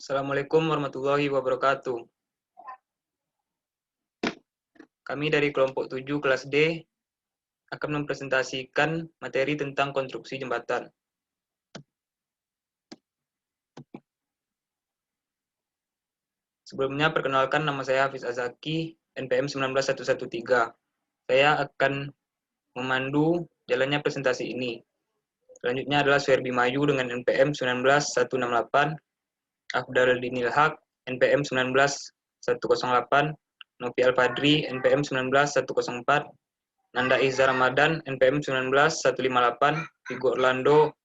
Assalamualaikum warahmatullahi wabarakatuh. Kami dari kelompok 7 kelas D akan mempresentasikan materi tentang konstruksi jembatan. Sebelumnya, perkenalkan, nama saya Hafiz Azaki, NPM 19113. Saya akan memandu jalannya presentasi ini. Selanjutnya adalah Suherbi Mayu dengan NPM 19168, Afdal Dinil Haq, NPM 19108, Nopi Al-Fadri, NPM 19104, Nanda Iza Ramadan, NPM 19158, Vigo Orlando,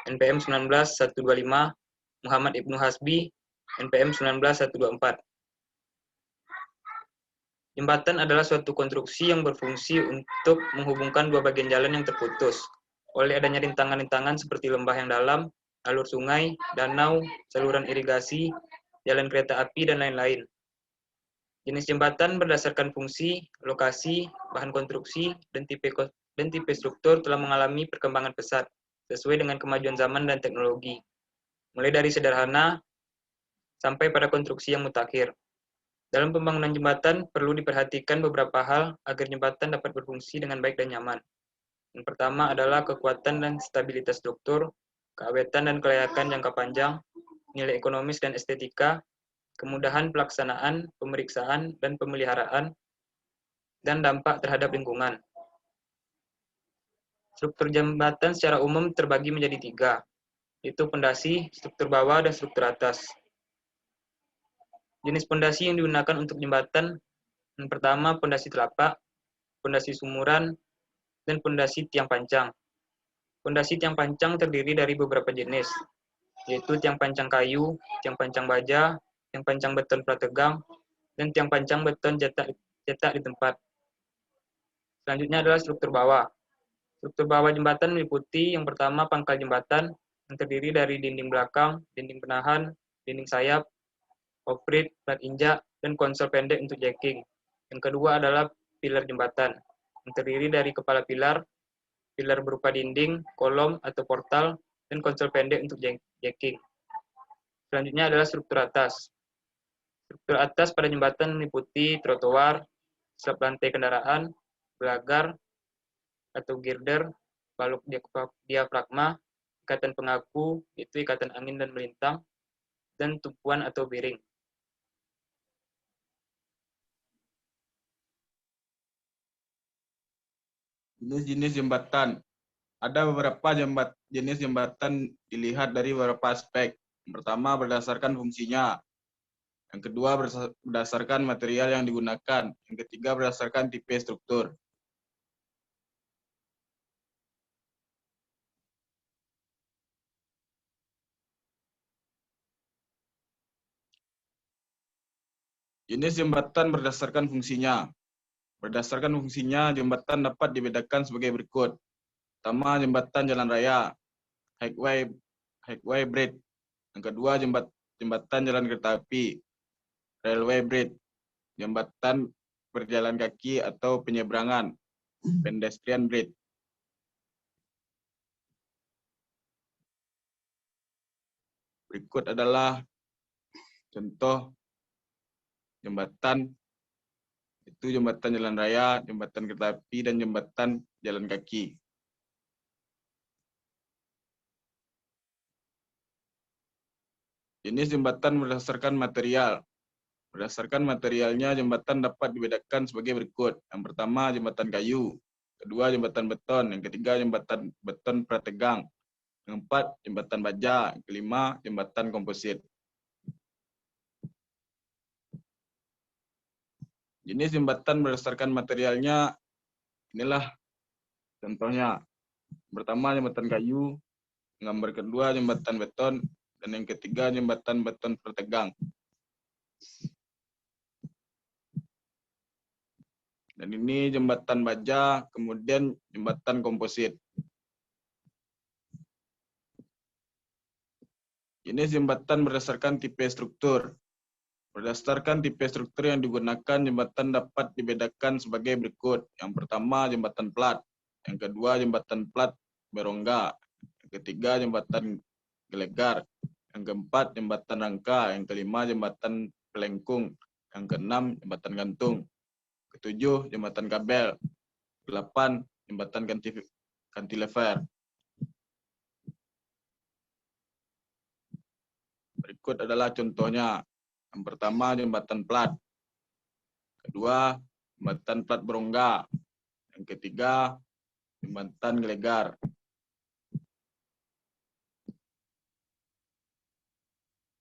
NPM 19125, Muhammad Ibnu Hasbi, NPM 19124. Jembatan adalah suatu konstruksi yang berfungsi untuk menghubungkan dua bagian jalan yang terputus oleh adanya rintangan-rintangan seperti lembah yang dalam, alur sungai, danau, saluran irigasi, jalan kereta api, dan lain-lain. Jenis jembatan berdasarkan fungsi, lokasi, bahan konstruksi, dan tipe struktur telah mengalami perkembangan pesat sesuai dengan kemajuan zaman dan teknologi, mulai dari sederhana sampai pada konstruksi yang mutakhir. Dalam pembangunan jembatan, perlu diperhatikan beberapa hal agar jembatan dapat berfungsi dengan baik dan nyaman. Yang pertama adalah kekuatan dan stabilitas struktur, keawetan dan kelayakan jangka panjang, nilai ekonomis dan estetika, kemudahan pelaksanaan, pemeriksaan, dan pemeliharaan, dan dampak terhadap lingkungan. Struktur jembatan secara umum terbagi menjadi 3, yaitu pondasi, struktur bawah, dan struktur atas. Jenis pondasi yang digunakan untuk jembatan, yang pertama pondasi telapak, pondasi sumuran, dan pondasi tiang pancang. Pondasi tiang pancang terdiri dari beberapa jenis, yaitu tiang pancang kayu, tiang pancang baja, tiang pancang beton prategang, dan tiang pancang beton cetak di tempat. Selanjutnya adalah struktur bawah. Struktur bawah jembatan meliputi yang pertama pangkal jembatan, yang terdiri dari dinding belakang, dinding penahan, dinding sayap, oprit, plat injak, dan konsol pendek untuk jacking. Yang kedua adalah pilar jembatan, yang terdiri dari kepala pilar, pilar berupa dinding, kolom, atau portal, dan konsol pendek untuk jacking. Selanjutnya adalah struktur atas. Struktur atas pada jembatan meliputi trotoar, slab lantai kendaraan, belagar atau girder, balok diafragma, ikatan pengaku, yaitu ikatan angin dan melintang, dan tumpuan atau bearing. Jenis-jenis jembatan. Ada beberapa jenis jembatan dilihat dari beberapa aspek. Yang pertama berdasarkan fungsinya. Yang kedua berdasarkan material yang digunakan. Yang ketiga berdasarkan tipe struktur. Jenis jembatan berdasarkan fungsinya. Berdasarkan fungsinya, jembatan dapat dibedakan sebagai berikut. Pertama, jembatan jalan raya, highway bridge. Yang kedua, jembatan jalan kereta api, railway bridge. Jembatan berjalan kaki atau penyeberangan, pedestrian bridge. Berikut adalah contoh jembatan, itu jembatan jalan raya, jembatan kereta api, dan jembatan jalan kaki. Jenis jembatan berdasarkan material. Berdasarkan materialnya, jembatan dapat dibedakan sebagai berikut. Yang pertama, jembatan kayu. Kedua, jembatan beton. Yang ketiga, jembatan beton prategang. Yang keempat, jembatan baja. Yang kelima, jembatan komposit. Jenis jembatan berdasarkan materialnya, inilah contohnya. Pertama, jembatan kayu. Gambar kedua, jembatan beton. Dan yang ketiga, jembatan beton prategang. Dan ini jembatan baja, kemudian jembatan komposit. Jenis jembatan berdasarkan tipe struktur. Berdasarkan tipe struktur yang digunakan, jembatan dapat dibedakan sebagai berikut. Yang pertama, jembatan plat. Yang kedua, jembatan plat berongga. Yang ketiga, jembatan gelegar. Yang keempat, jembatan rangka. Yang kelima, jembatan pelengkung. Yang keenam, jembatan gantung. Ketujuh, jembatan kabel. Kedelapan, jembatan cantilever. Berikut adalah contohnya. Yang pertama, jembatan plat. Kedua, jembatan plat berongga. Yang ketiga, jembatan gelegar.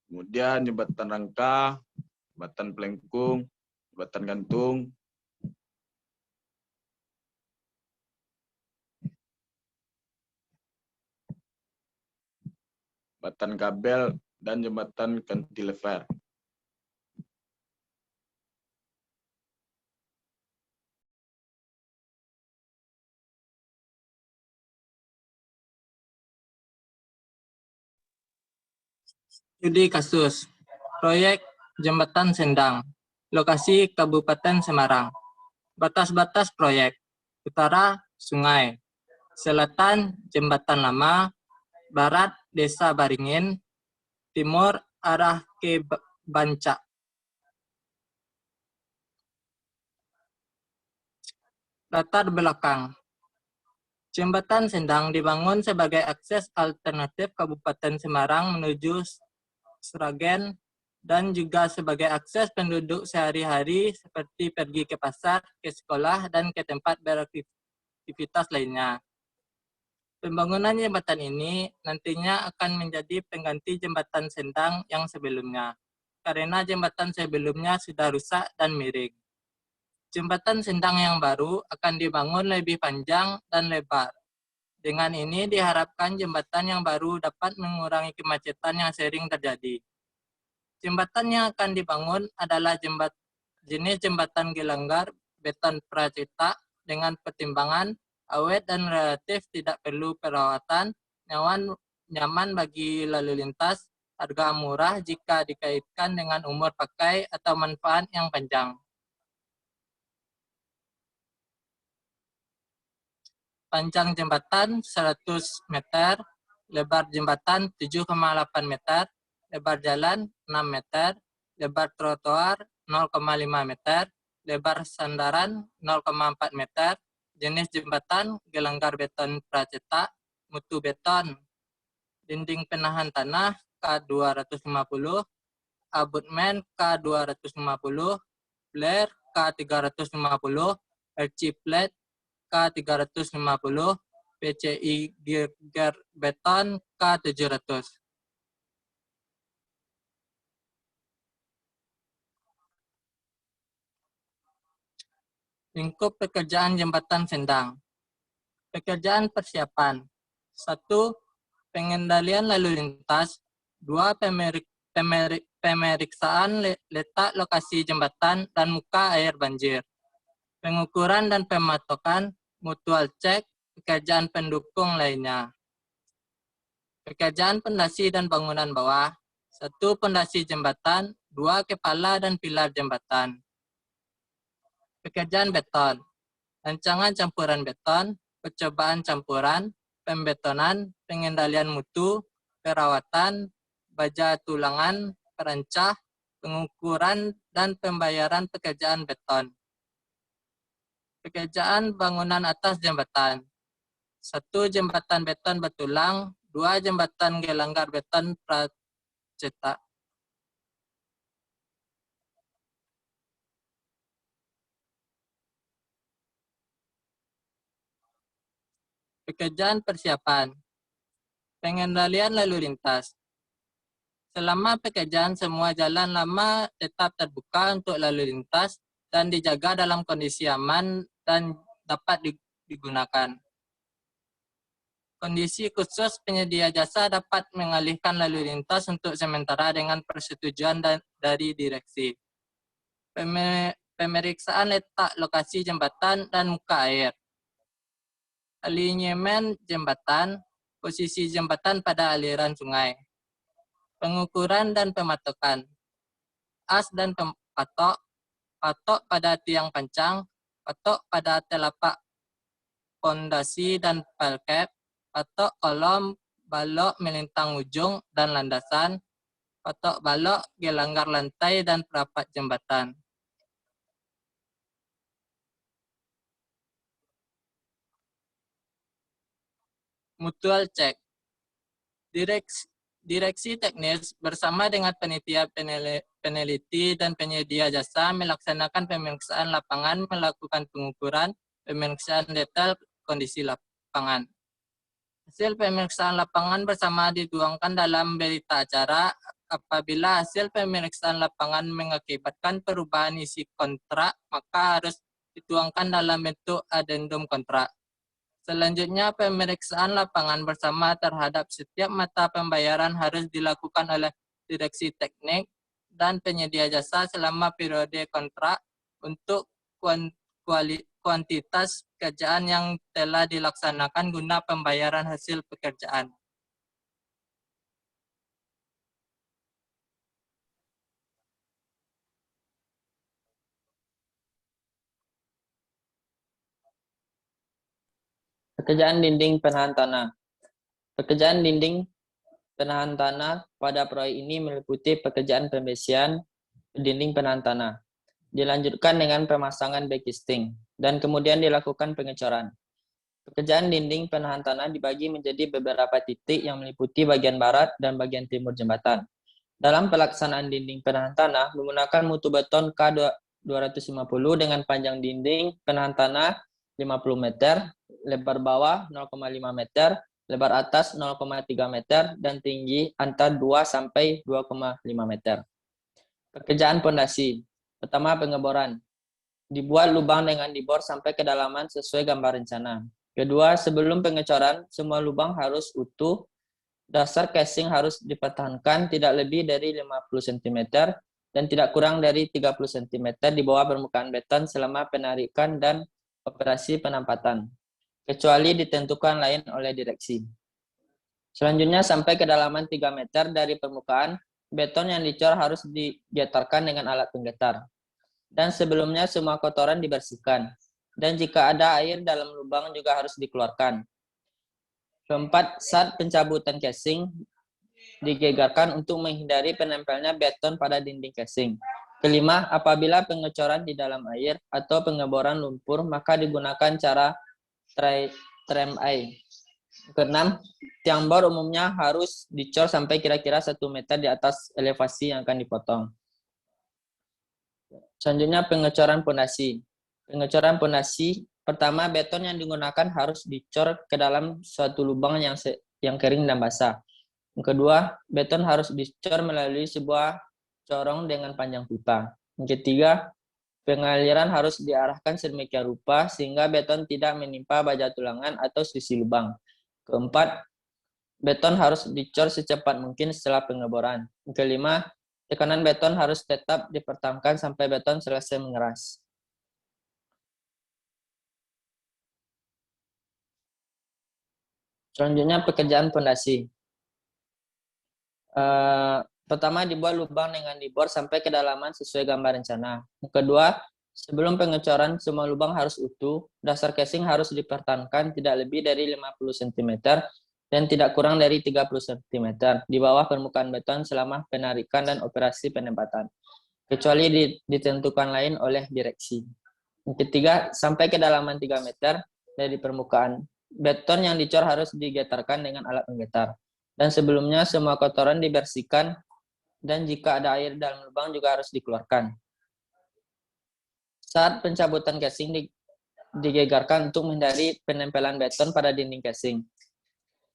Kemudian jembatan rangka, jembatan pelengkung, jembatan gantung, jembatan kabel, dan jembatan cantilever. Studi kasus. Proyek Jembatan Sendang. Lokasi Kabupaten Semarang. Batas-batas proyek. Utara, sungai. Selatan, Jembatan Lama. Barat, Desa Baringin. Timur, arah ke Banca. Latar belakang. Jembatan Sendang dibangun sebagai akses alternatif Kabupaten Semarang menuju Sragen dan juga sebagai akses penduduk sehari-hari seperti pergi ke pasar, ke sekolah, dan ke tempat beraktivitas lainnya. Pembangunan jembatan ini nantinya akan menjadi pengganti jembatan Sendang yang sebelumnya, karena jembatan sebelumnya sudah rusak dan miring. Jembatan Sendang yang baru akan dibangun lebih panjang dan lebar. Dengan ini diharapkan jembatan yang baru dapat mengurangi kemacetan yang sering terjadi. Jembatan yang akan dibangun adalah jenis jembatan gelanggar beton pracetak dengan pertimbangan awet dan relatif tidak perlu perawatan, nyaman bagi lalu lintas, harga murah jika dikaitkan dengan umur pakai atau manfaat yang panjang. Panjang jembatan 100 meter, lebar jembatan 7,8 meter, lebar jalan 6 meter, lebar trotoar 0,5 meter, lebar sandaran 0,4 meter, jenis jembatan gelanggar beton pracetak, mutu beton, dinding penahan tanah K250, abutmen K250, flare K350, RC plate K350, PCI girder beton K700. Lingkup pekerjaan jembatan Sendang. Pekerjaan persiapan. 1. Pengendalian lalu lintas. 2. Pemeriksaan letak lokasi jembatan dan muka air banjir. Pengukuran dan pematokan, mutual check, pekerjaan pendukung lainnya. Pekerjaan pondasi dan bangunan bawah. 1. Pondasi jembatan. 2. Kepala dan pilar jembatan. Pekerjaan beton, rancangan campuran beton, percobaan campuran, pembetonan, pengendalian mutu, perawatan, baja tulangan, perancah, pengukuran, dan pembayaran pekerjaan beton. Pekerjaan bangunan atas jembatan. 1. Jembatan beton bertulang, 2. Jembatan gelanggar beton pracetak. Pekerjaan persiapan. Pengendalian lalu lintas. Selama pekerjaan, semua jalan lama tetap terbuka untuk lalu lintas dan dijaga dalam kondisi aman dan dapat digunakan. Kondisi khusus penyedia jasa dapat mengalihkan lalu lintas untuk sementara dengan persetujuan dari direksi. Pemeriksaan letak lokasi jembatan dan muka air. Alinyemen jembatan, posisi jembatan pada aliran sungai. Pengukuran dan pematokan. As dan patok, patok pada tiang pancang, patok pada telapak pondasi dan palkep, patok kolom, balok melintang ujung dan landasan, patok balok, gelanggar lantai, dan perapat jembatan. Mutual check. Direksi teknis bersama dengan panitia peneliti dan penyedia jasa melaksanakan pemeriksaan lapangan, melakukan pengukuran, pemeriksaan detail kondisi lapangan. Hasil pemeriksaan lapangan bersama dituangkan dalam berita acara. Apabila hasil pemeriksaan lapangan mengakibatkan perubahan isi kontrak, maka harus dituangkan dalam bentuk adendum kontrak. Selanjutnya, pemeriksaan lapangan bersama terhadap setiap mata pembayaran harus dilakukan oleh direksi teknik dan penyedia jasa selama periode kontrak untuk kuantitas pekerjaan yang telah dilaksanakan guna pembayaran hasil pekerjaan. Pekerjaan dinding penahan tanah. Pekerjaan dinding penahan tanah pada proyek ini meliputi pekerjaan pembesian dinding penahan tanah. Dilanjutkan dengan pemasangan backcasting dan kemudian dilakukan pengecoran. Pekerjaan dinding penahan tanah dibagi menjadi beberapa titik yang meliputi bagian barat dan bagian timur jembatan. Dalam pelaksanaan dinding penahan tanah menggunakan mutu beton K250 dengan panjang dinding penahan tanah 50 meter, lebar bawah 0,5 meter, lebar atas 0,3 meter, dan tinggi antara 2 sampai 2,5 meter. Pekerjaan pondasi. Pertama, pengeboran. Dibuat lubang dengan dibor sampai kedalaman sesuai gambar rencana. Kedua, sebelum pengecoran, semua lubang harus utuh. Dasar casing harus dipertahankan tidak lebih dari 50 cm dan tidak kurang dari 30 cm di bawah permukaan beton selama penarikan dan operasi penampatan, kecuali ditentukan lain oleh direksi. Selanjutnya, sampai kedalaman 3 meter dari permukaan, beton yang dicor harus digetarkan dengan alat penggetar. Dan sebelumnya semua kotoran dibersihkan. Dan jika ada air dalam lubang juga harus dikeluarkan. Keempat, saat pencabutan casing digegarkan untuk menghindari penempelnya beton pada dinding casing. Kelima, apabila pengecoran di dalam air atau pengeboran lumpur, maka digunakan cara tram air. Keenam, tiang bor umumnya harus dicor sampai kira-kira 1 meter di atas elevasi yang akan dipotong. Selanjutnya, pengecoran pondasi. Pengecoran pondasi, pertama, beton yang digunakan harus dicor ke dalam suatu lubang yang kering dan basah. Yang kedua, beton harus dicor melalui sebuah corong dengan panjang pipa. Yang ketiga, pengaliran harus diarahkan sedemikian rupa sehingga beton tidak menimpa baja tulangan atau sisi lubang. Keempat, beton harus dicor secepat mungkin setelah pengeboran. Yang kelima, tekanan beton harus tetap dipertahankan sampai beton selesai mengeras. Selanjutnya, pekerjaan pondasi. Pertama, dibuat lubang dengan dibor sampai kedalaman sesuai gambar rencana. Yang kedua, sebelum pengecoran, semua lubang harus utuh. Dasar casing harus dipertahankan tidak lebih dari 50 cm dan tidak kurang dari 30 cm di bawah permukaan beton selama penarikan dan operasi penempatan, kecuali ditentukan lain oleh direksi. Yang ketiga, sampai kedalaman 3 meter dari permukaan. Beton yang dicor harus digetarkan dengan alat penggetar. Dan sebelumnya semua kotoran dibersihkan dan jika ada air dalam lubang juga harus dikeluarkan. Saat pencabutan casing digegarkan untuk menghindari penempelan beton pada dinding casing.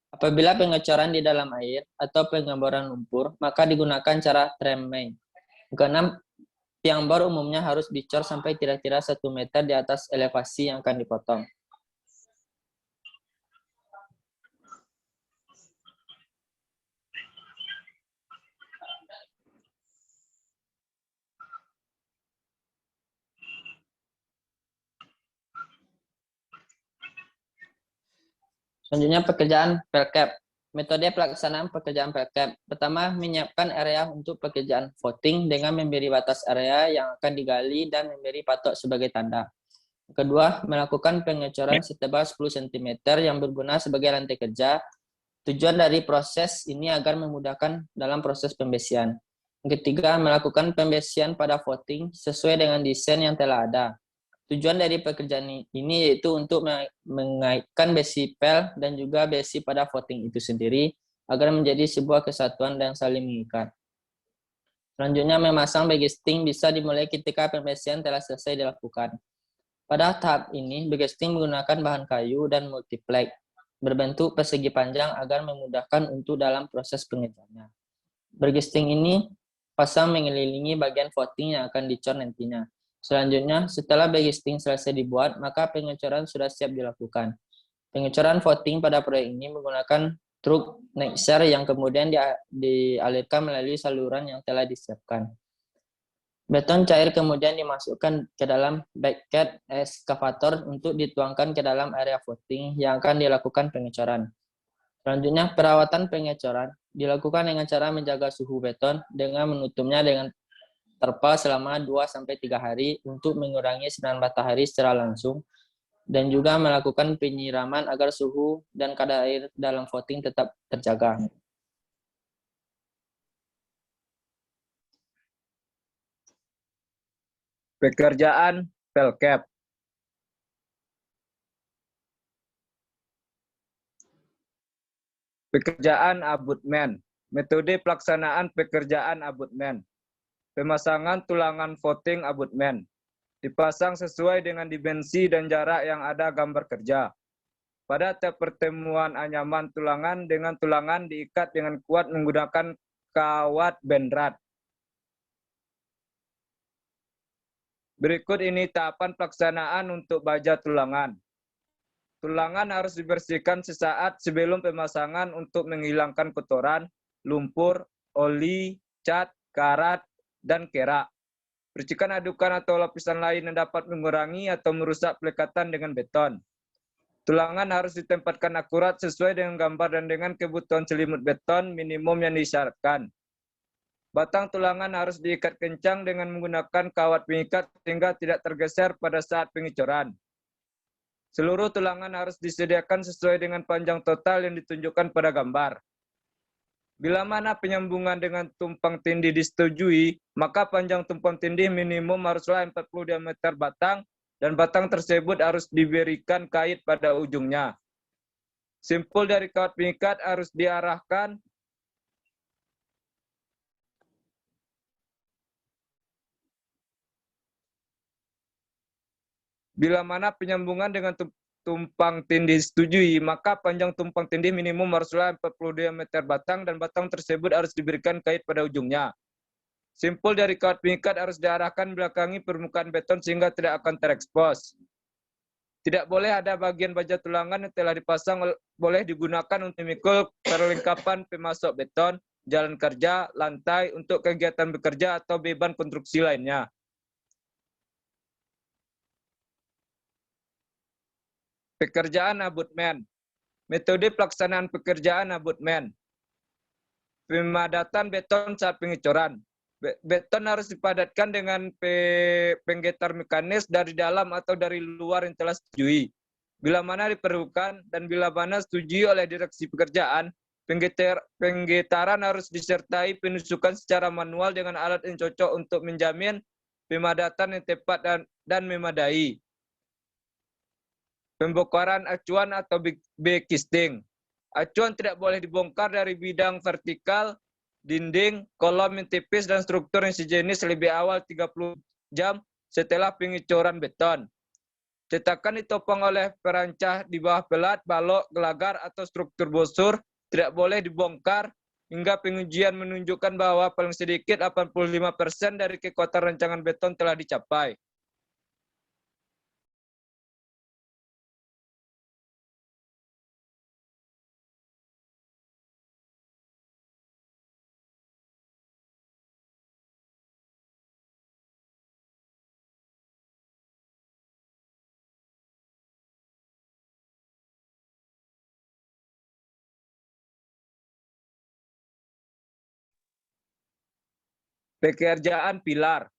Apabila pengecoran di dalam air atau pengeboran lumpur, maka digunakan cara tram main. Keenam, tiang bor umumnya harus dicor sampai kira-kira 1 meter di atas elevasi yang akan dipotong. Selanjutnya, pekerjaan pelcap. Metode pelaksanaan pekerjaan pelcap. Pertama, menyiapkan area untuk pekerjaan voting dengan memberi batas area yang akan digali dan memberi patok sebagai tanda. Kedua, melakukan pengecoran setebal 10 cm yang berguna sebagai lantai kerja Tujuan dari proses ini agar memudahkan dalam proses pembesian. Yang ketiga, melakukan pembesian pada voting sesuai dengan desain yang telah ada. Tujuan dari pekerjaan ini yaitu untuk mengaitkan besi pel dan juga besi pada voting itu sendiri agar menjadi sebuah kesatuan dan saling mengikat. Selanjutnya, memasang bagesting bisa dimulai ketika pembesian telah selesai dilakukan. Pada tahap ini, bagesting menggunakan bahan kayu dan multiplex berbentuk persegi panjang agar memudahkan untuk dalam proses pengecorannya. Bagesting ini pasang mengelilingi bagian voting yang akan dicor nantinya. Selanjutnya, setelah bagesting selesai dibuat, maka pengecoran sudah siap dilakukan. Pengecoran voting pada proyek ini menggunakan truk mixer yang kemudian dialirkan melalui saluran yang telah disiapkan. Beton cair kemudian dimasukkan ke dalam bucket eskavator untuk dituangkan ke dalam area voting yang akan dilakukan pengecoran. Selanjutnya, perawatan pengecoran dilakukan dengan cara menjaga suhu beton dengan menutupnya dengan terpal selama 2-3 hari untuk mengurangi sinar matahari secara langsung dan juga melakukan penyiraman agar suhu dan kadar air dalam voting tetap terjaga. Pekerjaan pelcap. Pekerjaan abutmen. Metode pelaksanaan pekerjaan abutmen. Pemasangan tulangan voting abutmen. Dipasang sesuai dengan dimensi dan jarak yang ada gambar kerja. Pada tiap pertemuan anyaman tulangan dengan tulangan diikat dengan kuat menggunakan kawat benrat. Berikut ini tahapan pelaksanaan untuk baja tulangan. Tulangan harus dibersihkan sesaat sebelum pemasangan untuk menghilangkan kotoran, lumpur, oli, cat, karat, dan kerak. Percikan adukan atau lapisan lain yang dapat mengurangi atau merusak pelekatan dengan beton. Tulangan harus ditempatkan akurat sesuai dengan gambar dan dengan kebutuhan selimut beton minimum yang disyaratkan. Batang tulangan harus diikat kencang dengan menggunakan kawat pengikat sehingga tidak tergeser pada saat pengicoran. Seluruh tulangan harus disediakan sesuai dengan panjang total yang ditunjukkan pada gambar. Bila mana penyambungan dengan tumpang tindih disetujui, maka panjang tumpang tindih minimum haruslah 40 diameter batang dan batang tersebut harus diberikan kait pada ujungnya. Simpul dari kawat pengikat harus diarahkan bila mana penyambungan dengan tumpang tindih disetujui, maka panjang tumpang tindih minimum haruslah 40 diameter batang dan batang tersebut harus diberikan kait pada ujungnya. Simpul dari kawat pengikat harus diarahkan belakangi permukaan beton sehingga tidak akan terekspos. Tidak boleh ada bagian baja tulangan yang telah dipasang boleh digunakan untuk memikul perlengkapan pemasok beton, jalan kerja, lantai untuk kegiatan bekerja atau beban konstruksi lainnya. Pekerjaan abutmen. Metode pelaksanaan pekerjaan abutmen. Pemadatan beton saat pengecoran. Beton harus dipadatkan dengan penggetar mekanis dari dalam atau dari luar yang telah setujui. Bila mana diperlukan dan bila mana setujui oleh direksi pekerjaan, penggetaran harus disertai penusukan secara manual dengan alat yang cocok untuk menjamin pemadatan yang tepat dan memadai. Pembongkaran acuan atau backcasting. Acuan tidak boleh dibongkar dari bidang vertikal, dinding, kolom yang tipis, dan struktur yang sejenis lebih awal 30 jam setelah pengecoran beton. Cetakan ditopang oleh perancah di bawah pelat, balok, gelagar, atau struktur bosur tidak boleh dibongkar hingga pengujian menunjukkan bahwa paling sedikit 85% dari kekuatan rancangan beton telah dicapai. Pekerjaan pilar.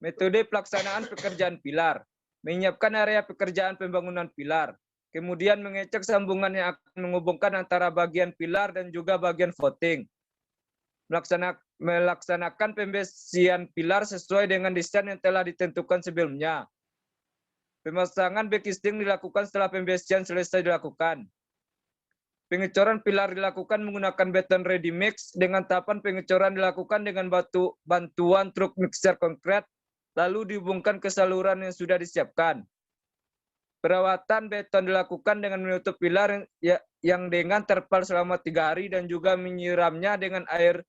Metode pelaksanaan pekerjaan pilar. Menyiapkan area pekerjaan pembangunan pilar. Kemudian mengecek sambungan yang akan menghubungkan antara bagian pilar dan juga bagian voting. Melaksanakan pembesian pilar sesuai dengan desain yang telah ditentukan sebelumnya. Pemasangan backing dilakukan setelah pembesian selesai dilakukan. Pengecoran pilar dilakukan menggunakan beton ready mix dengan tahapan pengecoran dilakukan dengan bantuan truk mixer konkret lalu dihubungkan ke saluran yang sudah disiapkan. Perawatan beton dilakukan dengan menutup pilar yang dengan terpal selama 3 hari dan juga menyiramnya dengan air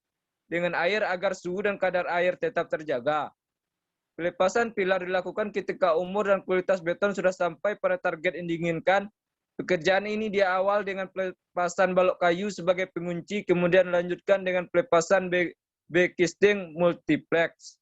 agar suhu dan kadar air tetap terjaga. Pelepasan pilar dilakukan ketika umur dan kualitas beton sudah sampai pada target yang diinginkan. Pekerjaan ini diawal dengan pelepasan balok kayu sebagai pengunci, kemudian dilanjutkan dengan pelepasan backing multiplex.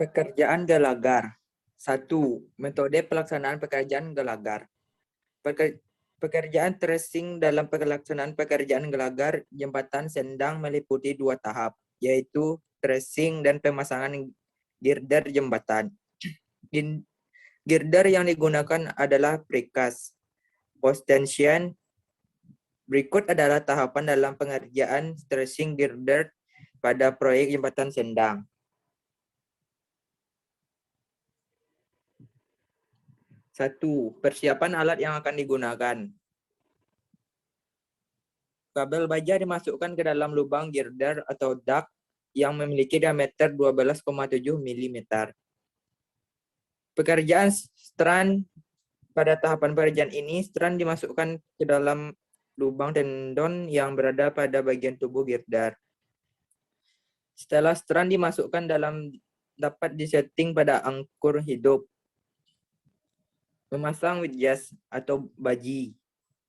Pekerjaan gelagar. 1. Metode pelaksanaan pekerjaan gelagar. Pekerjaan tracing dalam pelaksanaan pekerjaan gelagar jembatan sendang meliputi 2 tahap, yaitu tracing dan pemasangan girder jembatan. Girder yang digunakan adalah precast. Post-tension. Berikut adalah tahapan dalam pengerjaan tracing girder pada proyek jembatan sendang. 1. Persiapan alat yang akan digunakan. Kabel baja dimasukkan ke dalam lubang girder atau duct yang memiliki diameter 12,7 mm. Pekerjaan strand. Pada tahapan pekerjaan ini, strand dimasukkan ke dalam lubang tendon yang berada pada bagian tubuh girder. Setelah strand dimasukkan dapat disetting pada angkur hidup. Memasang widgets atau baji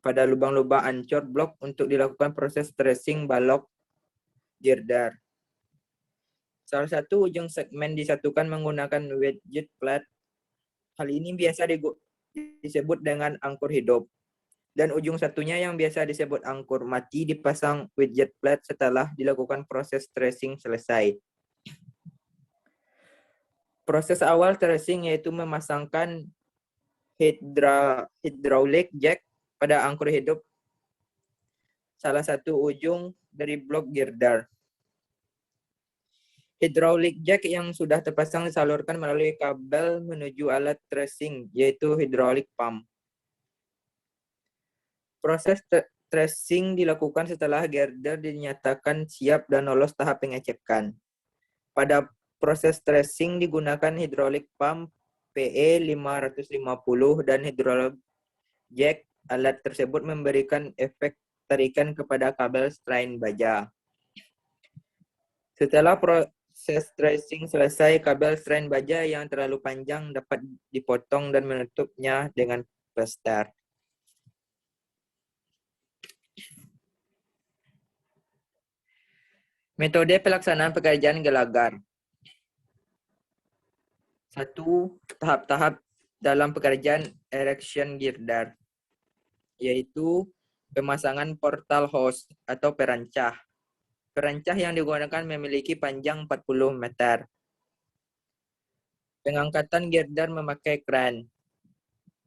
pada lubang-lubang ancur blok untuk dilakukan proses tracing balok girder. Salah satu ujung segmen disatukan menggunakan widget plate. Hal ini biasa disebut dengan angkur hidup. Dan ujung satunya yang biasa disebut angkur mati dipasang widget plate setelah dilakukan proses tracing selesai. Proses awal tracing yaitu memasangkan hydraulic jack pada angkur hidup salah satu ujung dari blok girder. Hydraulic jack yang sudah terpasang disalurkan melalui kabel menuju alat tracing, yaitu hydraulic pump. Proses tracing dilakukan setelah girder dinyatakan siap dan lolos tahap pengecekan. Pada proses tracing digunakan hydraulic pump PE 550 dan hydraulic jack. Alat tersebut memberikan efek tarikan kepada kabel strain baja. Setelah proses tracing selesai, kabel strain baja yang terlalu panjang dapat dipotong dan menutupnya dengan plester. Metode pelaksanaan pekerjaan gelagar. 1. Tahap-tahap dalam pekerjaan erection girder, yaitu Pemasangan portal host atau perancah. Perancah yang digunakan memiliki panjang 40 meter. Pengangkatan girder memakai kran.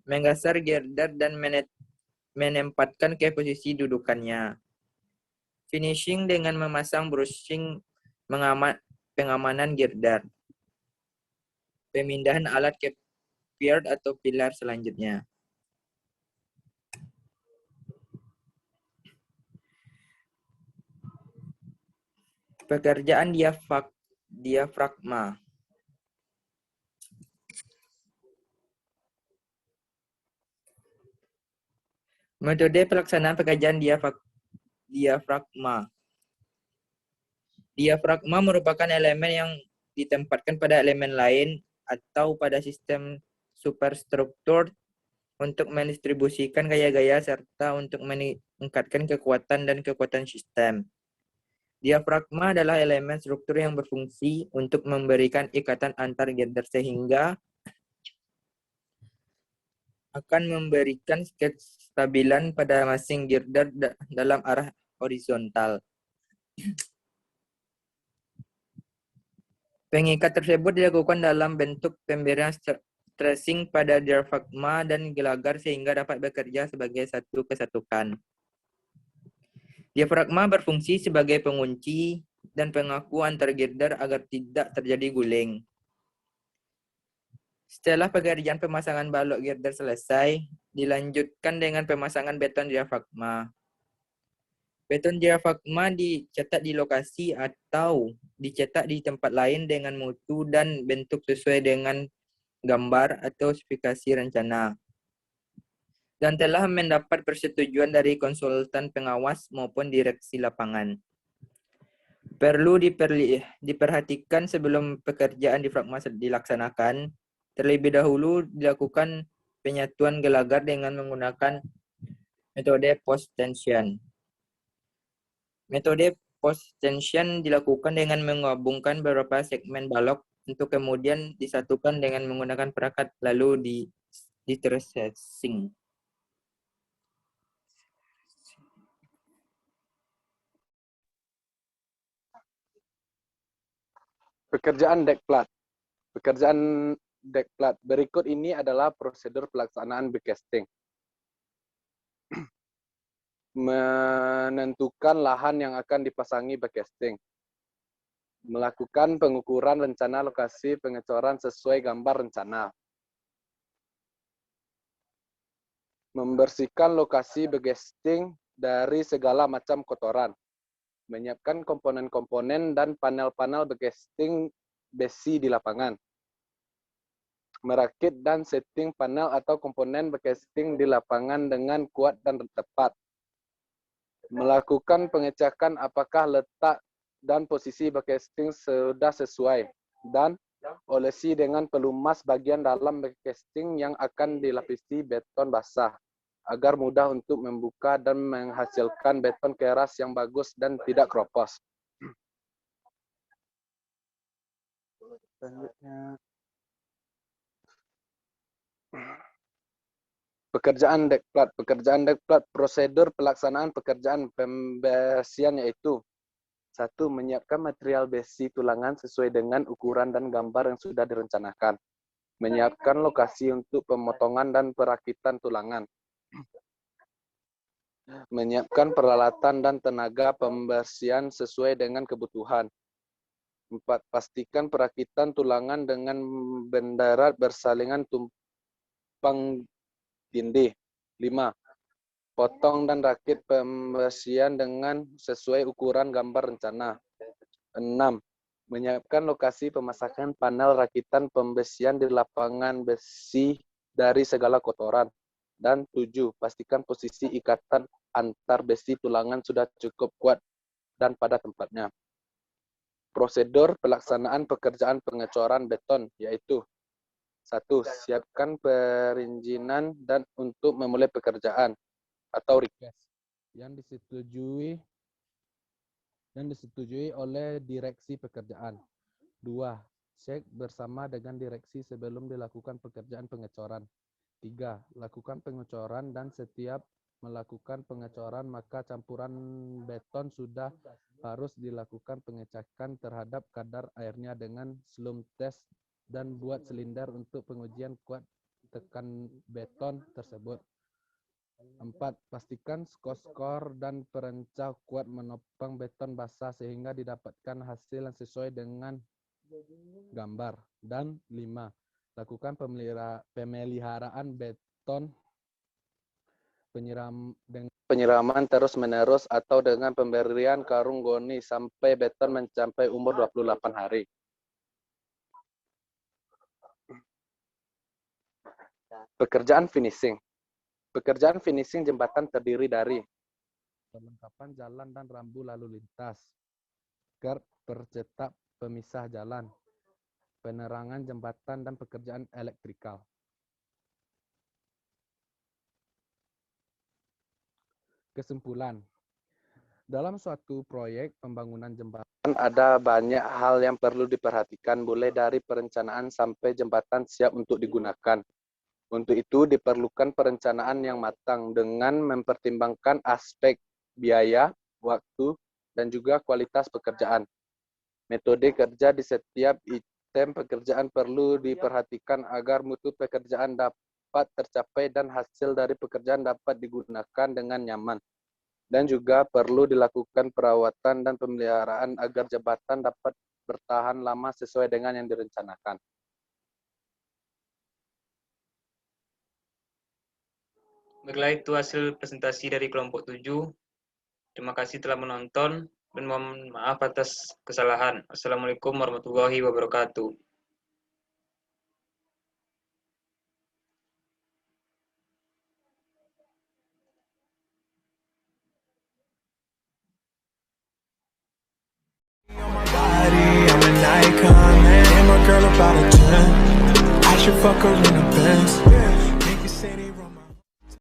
Menggeser girder dan menempatkan ke posisi dudukannya. Finishing dengan memasang brushing pengamanan girder. Pemindahan alat ke pier atau pilar selanjutnya. Pekerjaan diafragma. Metode pelaksanaan pekerjaan diafragma. Diafragma merupakan elemen yang ditempatkan pada elemen lain atau pada sistem superstruktur untuk mendistribusikan gaya-gaya serta untuk meningkatkan kekuatan dan kekuatan sistem. Diafragma adalah elemen struktur yang berfungsi untuk memberikan ikatan antar girder sehingga akan memberikan kestabilan pada masing girder dalam arah horizontal. Pengikat tersebut dilakukan dalam bentuk pemberian stressing pada diafragma dan gelagar sehingga dapat bekerja sebagai satu kesatuan. Diafragma berfungsi sebagai pengunci dan pengaku antar girder agar tidak terjadi guling. Setelah pekerjaan pemasangan balok girder selesai, dilanjutkan dengan pemasangan beton diafragma. Beton diafragma dicetak di lokasi atau dicetak di tempat lain dengan mutu dan bentuk sesuai dengan gambar atau spesifikasi rencana. Dan telah mendapat persetujuan dari konsultan pengawas maupun direksi lapangan. Perlu diperhatikan sebelum pekerjaan diafragma dilaksanakan, terlebih dahulu dilakukan penyatuan gelagar dengan menggunakan metode post tension. Metode post tension dilakukan dengan menggabungkan beberapa segmen balok untuk kemudian disatukan dengan menggunakan perangkat lalu di-stressing. Pekerjaan deck plat. Pekerjaan deck plat berikut ini adalah prosedur pelaksanaan backcasting. Menentukan lahan yang akan dipasangi backcasting. Melakukan pengukuran rencana lokasi pengecoran sesuai gambar rencana. Membersihkan lokasi backcasting dari segala macam kotoran. Menyiapkan komponen-komponen dan panel-panel backcasting besi di lapangan. Merakit dan setting panel atau komponen backcasting di lapangan dengan kuat dan tepat. Melakukan pengecekan apakah letak dan posisi backcasting sudah sesuai dan olesi dengan pelumas bagian dalam backcasting yang akan dilapisi beton basah agar mudah untuk membuka dan menghasilkan beton keras yang bagus dan tidak keropos. Selanjutnya, pekerjaan deck plat. Pekerjaan deck plat, prosedur pelaksanaan pekerjaan pembesian yaitu 1. Menyiapkan material besi tulangan sesuai dengan ukuran dan gambar yang sudah direncanakan. Menyiapkan lokasi untuk pemotongan dan perakitan tulangan. Menyiapkan peralatan dan tenaga pembersihan sesuai dengan kebutuhan. 4. Pastikan perakitan tulangan dengan bendera bersalingan tumpang tindih. 5. Potong dan rakit pembersihan dengan sesuai ukuran gambar rencana. 6. Menyiapkan lokasi pemasangan panel rakitan pembesian di lapangan besi dari segala kotoran. Dan 7. Pastikan posisi ikatan antar besi tulangan sudah cukup kuat dan pada tempatnya. Prosedur pelaksanaan pekerjaan pengecoran beton yaitu 1. Siapkan perizinan dan untuk memulai pekerjaan atau request yang disetujui oleh direksi pekerjaan. 2. Cek bersama dengan direksi sebelum dilakukan pekerjaan pengecoran. 3. Lakukan pengecoran dan setiap melakukan pengecoran, maka campuran beton sudah harus dilakukan pengecekan terhadap kadar airnya dengan slump test dan buat silinder untuk pengujian kuat tekan beton tersebut. 4. Pastikan skor dan perencah kuat menopang beton basah sehingga didapatkan hasil yang sesuai dengan gambar. Dan 5. Lakukan pemeliharaan beton penyiraman terus-menerus atau dengan pemberian karung goni sampai beton mencapai umur 28 hari. Pekerjaan finishing. Pekerjaan finishing jembatan terdiri dari perlengkapan jalan dan rambu lalu lintas, ker percetak pemisah jalan, penerangan jembatan, dan pekerjaan elektrikal. Kesimpulan. Dalam suatu proyek pembangunan jembatan ada banyak hal yang perlu diperhatikan, mulai dari perencanaan sampai jembatan siap untuk digunakan. Untuk itu diperlukan perencanaan yang matang dengan mempertimbangkan aspek biaya, waktu, dan juga kualitas pekerjaan. Metode kerja di setiap item pekerjaan perlu diperhatikan agar mutu pekerjaan dapat tercapai dan hasil dari pekerjaan dapat digunakan dengan nyaman. Dan juga perlu dilakukan perawatan dan pemeliharaan agar jembatan dapat bertahan lama sesuai dengan yang direncanakan. Baiklah, itu hasil presentasi dari kelompok 7. Terima kasih telah menonton dan mohon maaf atas kesalahan. Assalamualaikum warahmatullahi wabarakatuh. I'm an icon, man. And my girl about a 10. I should fuck her in a Benz.